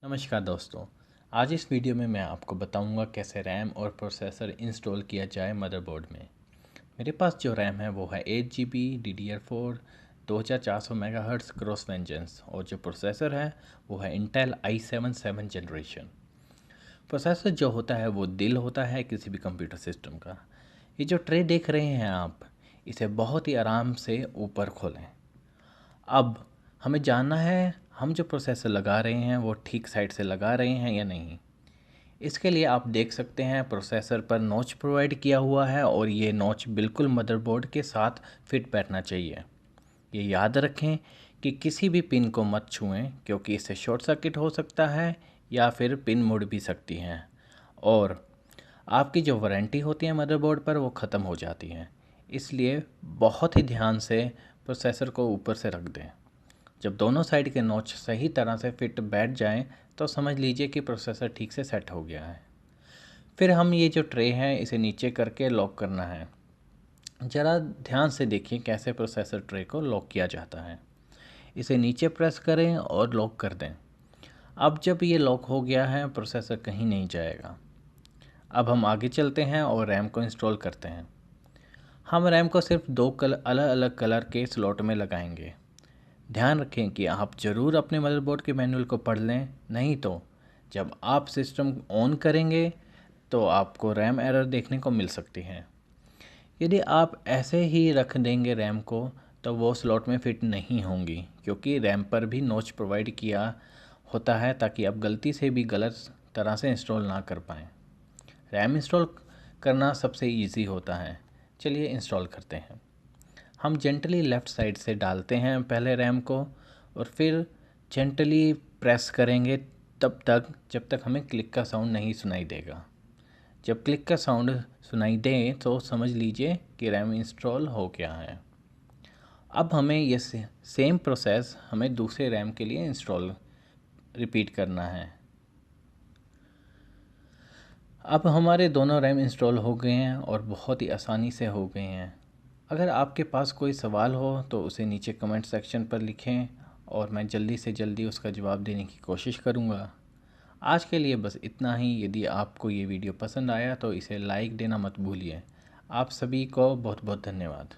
नमस्कार दोस्तों। आज इस वीडियो में मैं आपको बताऊंगा कैसे रैम और प्रोसेसर इंस्टॉल किया जाए मदरबोर्ड में। मेरे पास जो रैम है वो है 8 GB DDR4 2400 megahertz cross vengeance और जो प्रोसेसर है वो है इंटेल i7 7 जनरेशन। प्रोसेसर जो होता है वो दिल होता है किसी भी कंप्यूटर सिस्टम का। ये जो ट्रे देख रहे हैं आप, इसे बहुत ही आराम से ऊपर खोलें। अब हमें जानना है हम जो प्रोसेसर लगा रहे हैं वो ठीक साइड से लगा रहे हैं या नहीं। इसके लिए आप देख सकते हैं प्रोसेसर पर नॉच प्रोवाइड किया हुआ है और ये नॉच बिल्कुल मदरबोर्ड के साथ फिट बैठना चाहिए। ये याद रखें कि किसी भी पिन को मत छुएं क्योंकि इससे शॉर्ट सर्किट हो सकता है या फिर पिन मुड़ भी सकती हैं और आपकी जो वारंटी होती है मदरबोर्ड पर वो ख़त्म हो जाती है। इसलिए बहुत ही ध्यान से प्रोसेसर को ऊपर से रख दें। जब दोनों साइड के नॉच सही तरह से फिट बैठ जाएं तो समझ लीजिए कि प्रोसेसर ठीक से सेट हो गया है। फिर हम ये जो ट्रे है इसे नीचे करके लॉक करना है। ज़रा ध्यान से देखिए कैसे प्रोसेसर ट्रे को लॉक किया जाता है। इसे नीचे प्रेस करें और लॉक कर दें। अब जब ये लॉक हो गया है प्रोसेसर कहीं नहीं जाएगा। अब हम आगे चलते हैं और रैम को इंस्टॉल करते हैं। हम रैम को सिर्फ दो अलग अलग कलर के स्लॉट में लगाएंगे। ध्यान रखें कि आप ज़रूर अपने मदरबोर्ड के मैनुअल को पढ़ लें, नहीं तो जब आप सिस्टम ऑन करेंगे तो आपको रैम एरर देखने को मिल सकती है। यदि आप ऐसे ही रख देंगे रैम को तो वो स्लॉट में फिट नहीं होंगी क्योंकि रैम पर भी नॉच प्रोवाइड किया होता है ताकि आप गलती से भी गलत तरह से इंस्टॉल ना कर पाएँ। रैम इंस्टॉल करना सबसे इजी होता है। चलिए इंस्टॉल करते हैं। हम जेंटली लेफ़्ट साइड से डालते हैं पहले रैम को और फिर जेंटली प्रेस करेंगे तब तक जब तक हमें क्लिक का साउंड नहीं सुनाई देगा। जब क्लिक का साउंड सुनाई दे तो समझ लीजिए कि रैम इंस्टॉल हो गया है। अब हमें ये सेम प्रोसेस हमें दूसरे रैम के लिए इंस्टॉल रिपीट करना है। अब हमारे दोनों रैम इंस्टॉल हो गए हैं और बहुत ही आसानी से हो गए हैं। अगर आपके पास कोई सवाल हो तो उसे नीचे कमेंट सेक्शन पर लिखें और मैं जल्दी से जल्दी उसका जवाब देने की कोशिश करूँगा। आज के लिए बस इतना ही। यदि आपको ये वीडियो पसंद आया तो इसे लाइक देना मत भूलिए। आप सभी को बहुत बहुत धन्यवाद।